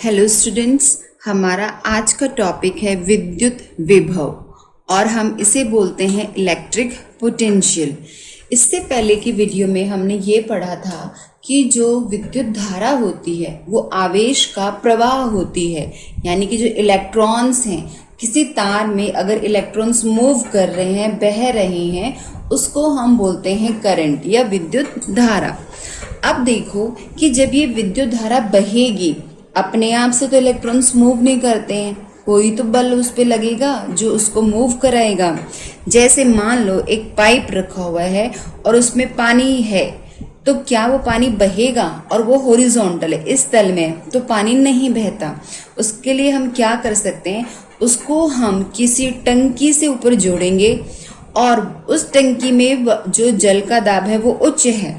Hello students, हमारा आज का टॉपिक है विद्युत विभव और हम इसे बोलते हैं इलेक्ट्रिक पोटेंशियल। इससे पहले की वीडियो में हमने ये पढ़ा था कि जो विद्युत धारा होती है वो आवेश का प्रवाह होती है, यानी कि जो इलेक्ट्रॉन्स हैं किसी तार में अगर इलेक्ट्रॉन्स मूव कर रहे हैं, बह रहे हैं, उसको हम बोलते हैं करंट या विद्युत धारा। अब देखो कि जब ये विद्युत धारा बहेगी, अपने आप से तो इलेक्ट्रॉन्स मूव नहीं करते हैं, कोई तो बल उस पे लगेगा जो उसको मूव कराएगा। जैसे मान लो एक पाइप रखा हुआ है और उसमें पानी है, तो क्या वो पानी बहेगा? और वो हॉरिजॉन्टल है, इस तल में, तो पानी नहीं बहता। उसके लिए हम क्या कर सकते हैं, उसको हम किसी टंकी से ऊपर जोड़ेंगे और उस टंकी में जो जल का दाब है वो उच्च है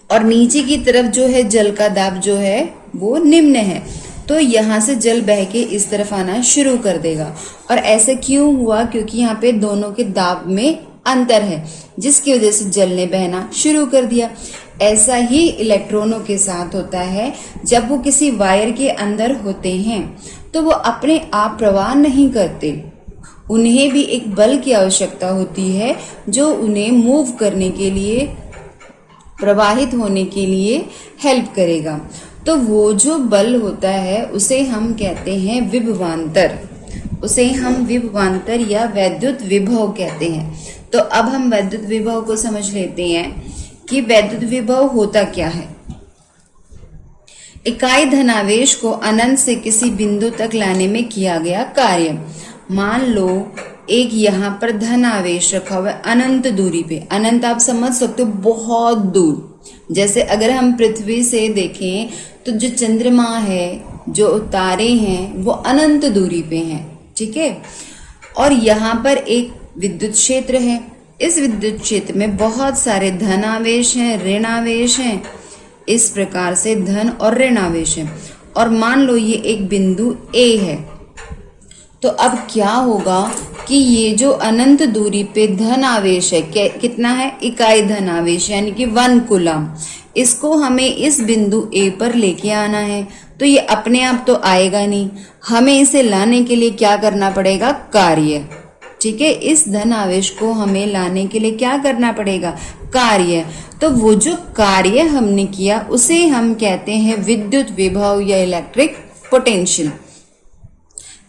और नीचे की तरफ जो है जल का दाब जो है वो निम्न है, तो यहाँ से जल बह के इस तरफ आना शुरू कर देगा। और ऐसा क्यों हुआ? क्योंकि यहाँ पे दोनों के दाब में अंतर है, जिसकी वजह से जल ने बहना शुरू कर दिया। ऐसा ही इलेक्ट्रॉनों के साथ होता है। जब वो किसी वायर के अंदर होते हैं तो वो अपने आप प्रवाह नहीं करते, उन्हें भी एक बल की आवश्यकता होती है जो उन्हें मूव करने के लिए, प्रवाहित होने के लिए हेल्प करेगा। तो वो जो बल होता है उसे हम कहते हैं विभवांतर, उसे हम विभवांतर या वैद्युत विभव कहते हैं। तो अब हम वैद्युत विभव को समझ लेते हैं कि वैद्युत विभव होता क्या है। इकाई धनावेश को अनंत से किसी बिंदु तक लाने में किया गया कार्य। मान लो एक यहाँ पर धन आवेश रखा हुआ है अनंत दूरी पे। अनंत आप समझ सकते हो, बहुत दूर। जैसे अगर हम पृथ्वी से देखें तो जो चंद्रमा है, जो तारे हैं, वो अनंत दूरी पे हैं, ठीक है। और यहाँ पर एक विद्युत क्षेत्र है। इस विद्युत क्षेत्र में बहुत सारे धन आवेश हैं, ऋण आवेश हैं, इस प्रकार से धन और ऋण आवेश हैं। और मान लो ये एक बिंदु ए है, तो अब क्या होगा कि ये जो अनंत दूरी पे धन आवेश है, कितना है? इकाई धन आवेश, यानी कि 1 कूलम। इसको हमें इस बिंदु ए पर लेके आना है, तो ये अपने आप तो आएगा नहीं, हमें इसे लाने के लिए क्या करना पड़ेगा? कार्य, ठीक है। इस धन आवेश को हमें लाने के लिए क्या करना पड़ेगा? कार्य। तो वो जो कार्य हमने किया उसे हम कहते हैं विद्युत विभव या इलेक्ट्रिक पोटेंशियल।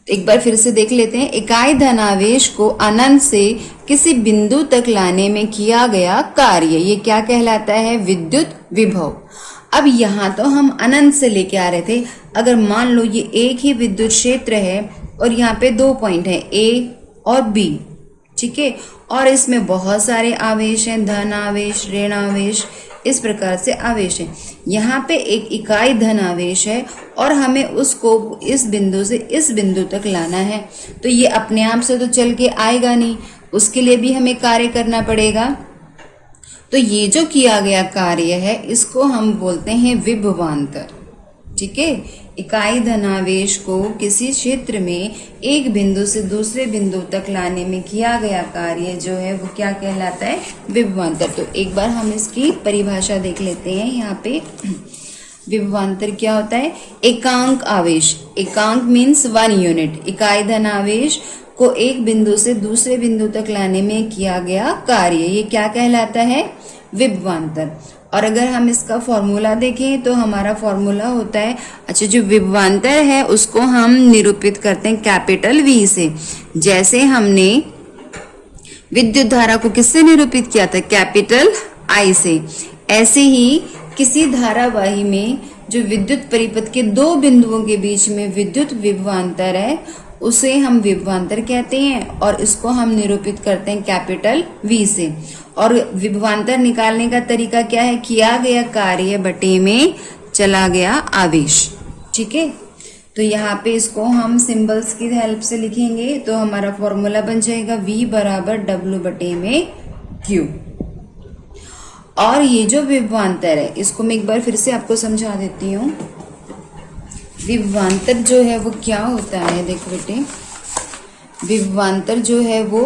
एक बार फिर से देख लेते हैं। इकाई धनावेश को अनंत से किसी बिंदु तक लाने में किया गया कार्य, ये क्या कहलाता है? विद्युत विभव। अब यहाँ तो हम अनंत से लेके आ रहे थे। अगर मान लो ये एक ही विद्युत क्षेत्र है और यहाँ पे 2 पॉइंट है, ए और बी, ठीक है, और इसमें बहुत सारे आवेश हैं, धन आवेश, ऋण आवेश, इस प्रकार से आवेश है। यहाँ पे एक इकाई धन आवेश है और हमें उसको इस बिंदु से इस बिंदु तक लाना है, तो ये अपने आप से तो चल के आएगा नहीं, उसके लिए भी हमें कार्य करना पड़ेगा। तो ये जो किया गया कार्य है इसको हम बोलते हैं विभवांतर, ठीक है। इकाई धनावेश को किसी क्षेत्र में एक बिंदु से दूसरे बिंदु तक लाने में किया गया कार्य जो है वो क्या कहलाता है? विभवांतर। तो एक बार हम इसकी परिभाषा देख लेते हैं। यहाँ पे विभवांतर क्या होता है? एकांक आवेश, एकांक मीन्स 1 यूनिट। इकाई धनावेश को एक बिंदु से दूसरे बिंदु तक लाने में किया गया कार्य, ये क्या कहलाता है? विभवांतर। और अगर हम इसका फॉर्मूला देखें तो हमारा फॉर्मूला होता है, अच्छा, जो विभवांतर है उसको हम निरूपित करते हैं कैपिटल V से। जैसे हमने विद्युत धारा को किससे निरूपित किया था? कैपिटल I से। ऐसे ही किसी धारावाही में जो विद्युत परिपथ के 2 बिंदुओं के बीच में विद्युत विभवांतर है उसे हम विभवांतर कहते हैं और इसको हम निरूपित करते हैं कैपिटल V से। और विभवांतर निकालने का तरीका क्या है? किया गया कार्य बटे में चला गया आवेश, ठीक है। तो यहाँ पे इसको हम सिंबल्स की हेल्प से लिखेंगे तो हमारा फॉर्मूला बन जाएगा V बराबर W बटे में Q। और ये जो विभवांतर है इसको मैं एक बार फिर से आपको समझा देती हूँ। विभवांतर जो है वो क्या होता है? देखो बेटे, विभवांतर जो है वो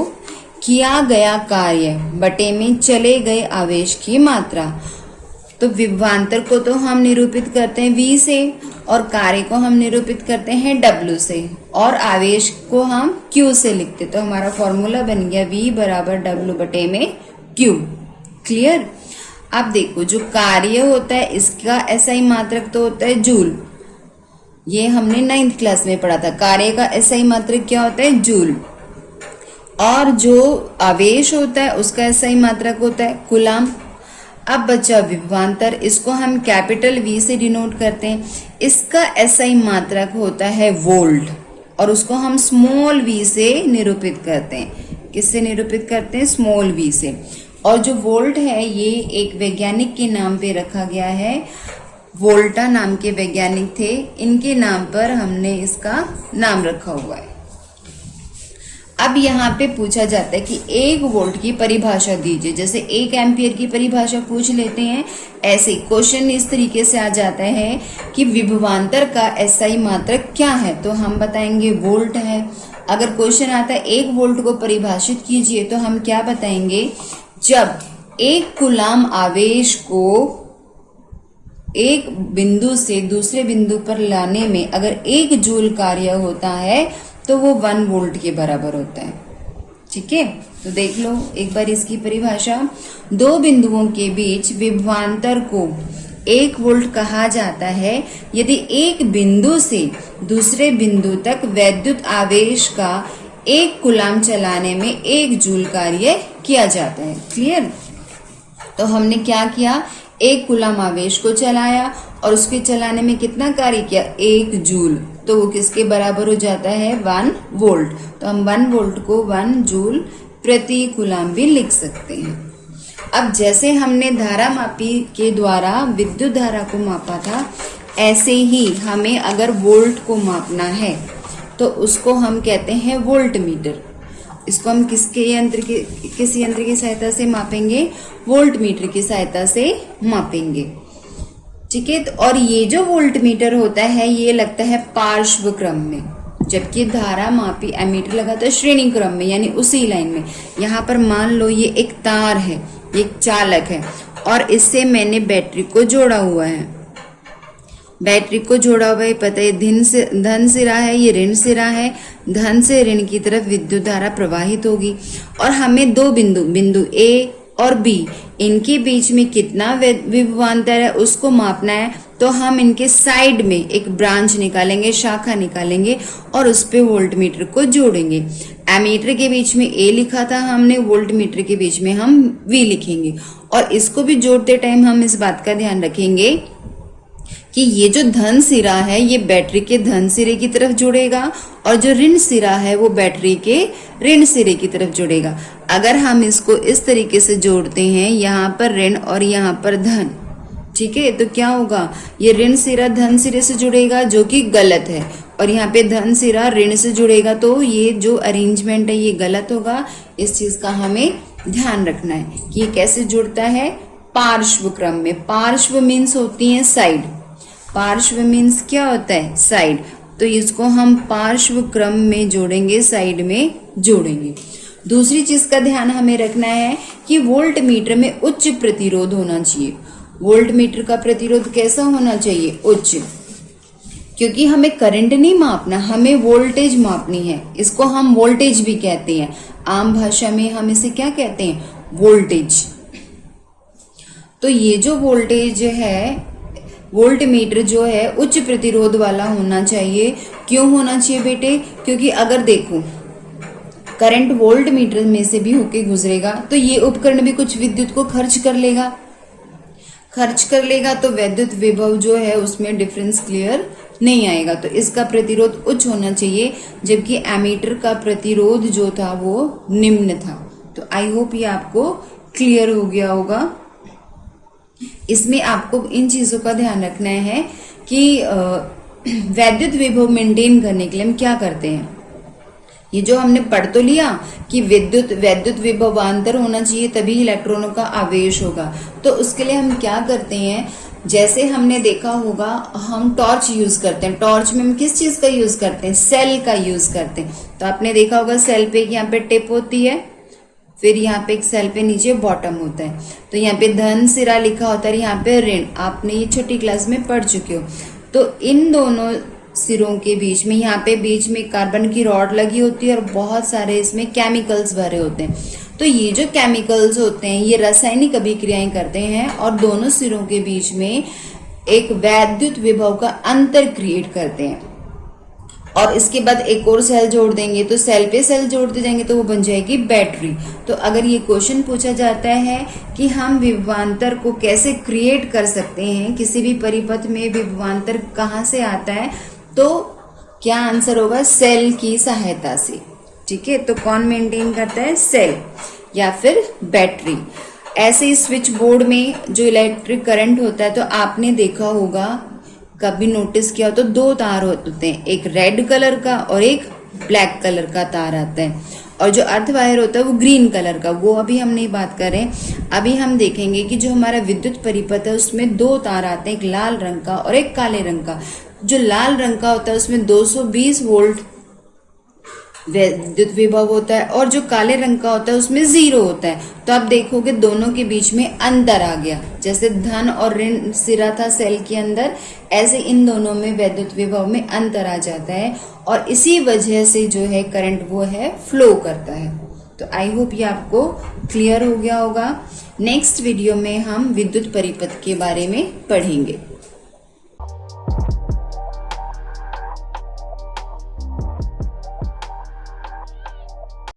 किया गया कार्य बटे में चले गए आवेश की मात्रा। तो विभवांतर को तो हम निरूपित करते हैं V से, और कार्य को हम निरूपित करते हैं W से और आवेश को हम Q से लिखते, तो हमारा फॉर्मूला बन गया V बराबर W बटे में Q। क्लियर। अब देखो जो कार्य होता है इसका SI मात्रक तो होता है जूल, ये हमने 9th क्लास में पढ़ा था। कार्य का SI मात्रक क्या होता है? जूल। और जो आवेश होता है उसका SI मात्रक होता है कूलाम। अब बचा विभवांतर, इसको हम कैपिटल V से डिनोट करते हैं। इसका SI मात्रक होता है वोल्ट और उसको हम स्मॉल v से निरूपित करते हैं। किससे निरूपित करते हैं? स्मॉल v से। और जो वोल्ट है ये एक वैज्ञानिक के नाम पे रखा गया है, वोल्टा नाम के वैज्ञानिक थे, इनके नाम पर हमने इसका नाम रखा हुआ है। अब यहाँ पे पूछा जाता है कि 1 वोल्ट की परिभाषा दीजिए। जैसे 1 एम्पियर की परिभाषा पूछ लेते हैं, ऐसे क्वेश्चन इस तरीके से आ जाता है कि विभवांतर का SI मात्रक क्या है, तो हम बताएंगे वोल्ट है। अगर क्वेश्चन आता है 1 वोल्ट को परिभाषित कीजिए, तो हम क्या बताएंगे? जब 1 कूलाम आवेश को एक बिंदु से दूसरे बिंदु पर लाने में अगर 1 जूल कार्य होता है तो वो 1 वोल्ट के बराबर होता है। ठीक है, तो देख लो एक बार इसकी परिभाषा। 2 बिंदुओं के बीच विभवांतर को 1 वोल्ट कहा जाता है यदि एक बिंदु से दूसरे बिंदु तक वैद्युत आवेश का 1 कूलाम चलाने में 1 जूल कार्य किया जाता है। क्लियर। तो हमने क्या किया? 1 कूलाम आवेश को चलाया और उसके चलाने में कितना कार्य किया? 1 जूल। तो वो किसके बराबर हो जाता है? 1 वोल्ट। तो हम 1 वोल्ट को 1 जूल प्रति कूलाम भी लिख सकते हैं। अब जैसे हमने धारा मापी के द्वारा विद्युत धारा को मापा था, ऐसे ही हमें अगर वोल्ट को मापना है तो उसको हम कहते हैं वोल्ट मीटर। इसको हम किस यंत्र की सहायता से मापेंगे? वोल्ट मीटर की सहायता से मापेंगे। ठीक है। और ये जो वोल्ट मीटर होता है ये लगता है पार्श्व क्रम में, जबकि धारा मापी एमीटर लगा था श्रेणी क्रम में, यानी उसी लाइन में। यहाँ पर मान लो ये एक तार है, एक चालक है और इससे मैंने बैटरी को जोड़ा हुआ है। बैटरी को जोड़ा हुआ है, पता है धन सिरा है, ये ऋण सिरा है। धन से ऋण की तरफ विद्युत धारा प्रवाहित होगी और हमें 2 बिंदु A और B, इनके बीच में कितना विभवांतर है उसको मापना है। तो हम इनके साइड में एक ब्रांच निकालेंगे, शाखा निकालेंगे और उस पे वोल्ट मीटर को जोड़ेंगे। एमीटर के बीच में A लिखा था हमने, वोल्ट मीटर के बीच में हम V लिखेंगे। और इसको भी जोड़ते टाइम हम इस बात का ध्यान रखेंगे कि ये जो धन सिरा है ये बैटरी के धन सिरे की तरफ जुड़ेगा और जो ऋण सिरा है वो बैटरी के ऋण सिरे की तरफ जुड़ेगा। अगर हम इसको इस तरीके से जोड़ते हैं, यहाँ पर ऋण और यहाँ पर धन, ठीक है, तो क्या होगा? ये ऋण सिरा धन सिरे से जुड़ेगा जो कि गलत है, और यहाँ पे धन सिरा ऋण से जुड़ेगा, तो ये जो अरेंजमेंट है ये गलत होगा। इस चीज का हमें ध्यान रखना है कि ये कैसे जुड़ता है? पार्श्व क्रम में। पार्श्व मीन्स होती है साइड। पार्श्व मीन्स क्या होता है? साइड। तो इसको हम पार्श्व क्रम में जोड़ेंगे, साइड में जोड़ेंगे। दूसरी चीज का ध्यान हमें रखना है कि वोल्ट मीटर में उच्च प्रतिरोध होना चाहिए। वोल्ट मीटर का प्रतिरोध कैसा होना चाहिए? उच्च। क्योंकि हमें करंट नहीं मापना, हमें वोल्टेज मापनी है। इसको हम वोल्टेज भी कहते हैं, आम भाषा में हम इसे क्या कहते हैं? वोल्टेज। तो ये जो वोल्टेज है, वोल्ट मीटर जो है उच्च प्रतिरोध वाला होना चाहिए। क्यों होना चाहिए बेटे? क्योंकि अगर देखो करंट वोल्ट मीटर में से भी होके गुजरेगा तो ये उपकरण भी कुछ विद्युत को खर्च कर लेगा, तो वैद्युत विभव जो है उसमें डिफरेंस क्लियर नहीं आएगा। तो इसका प्रतिरोध उच्च होना चाहिए, जबकि एमीटर का प्रतिरोध जो था वो निम्न था। तो आई होप ये आपको क्लियर हो गया होगा। इसमें आपको इन चीजों का ध्यान रखना है कि वैद्युत विभव मेंटेन करने के लिए हम क्या करते हैं। ये जो हमने पढ़ तो लिया कि वैद्युत विभवांतर होना चाहिए तभी इलेक्ट्रॉनों का आवेश होगा। तो उसके लिए हम क्या करते हैं, जैसे हमने देखा होगा हम टॉर्च यूज करते हैं। टॉर्च में हम किस चीज का यूज करते हैं? सेल का यूज करते हैं। तो आपने देखा होगा सेल पे यहाँ पे टिप होती है, फिर यहाँ पे एक सेल पे नीचे बॉटम होता है। तो यहाँ पे धन सिरा लिखा होता है, यहाँ पे ऋण। आपने ये छोटी क्लास में पढ़ चुके हो। तो इन दोनों सिरों के बीच में, यहाँ पे बीच में कार्बन की रॉड लगी होती है और बहुत सारे इसमें केमिकल्स भरे होते हैं। तो ये जो केमिकल्स होते हैं ये रासायनिक अभिक्रियाएं करते हैं और दोनों सिरों के बीच में एक वैद्युत विभव का अंतर क्रिएट करते हैं। और इसके बाद एक और सेल जोड़ देंगे, तो सेल पे सेल जोड़ते जाएंगे तो वो बन जाएगी बैटरी। तो अगर ये क्वेश्चन पूछा जाता है कि हम विभवांतर को कैसे क्रिएट कर सकते हैं, किसी भी परिपथ में विभवांतर कहाँ से आता है, तो क्या आंसर होगा, सेल की सहायता से। ठीक है, तो कौन मेंटेन करता है, सेल या फिर बैटरी। ऐसे स्विच बोर्ड में जो इलेक्ट्रिक करंट होता है, तो आपने देखा होगा, कभी नोटिस किया हो तो दो तार होते हैं, एक रेड कलर का और एक ब्लैक कलर का तार आता है, और जो अर्थ वायर होता है वो ग्रीन कलर का। वो अभी हम नहीं बात कर रहे हैं। अभी हम देखेंगे कि जो हमारा विद्युत परिपथ है उसमें दो तार आते हैं, एक लाल रंग का और एक काले रंग का। जो लाल रंग का होता है उसमें 220 वोल्ट विद्युत विभव होता है और जो काले रंग का होता है उसमें 0 होता है। तो आप देखोगे दोनों के बीच में अंतर आ गया, जैसे धन और ऋण सिरा था सेल के अंदर, ऐसे इन दोनों में विद्युत विभव में अंतर आ जाता है और इसी वजह से जो है करंट वो है फ्लो करता है। तो आई होप ये आपको क्लियर हो गया होगा। नेक्स्ट वीडियो में हम विद्युत परिपथ के बारे में पढ़ेंगे।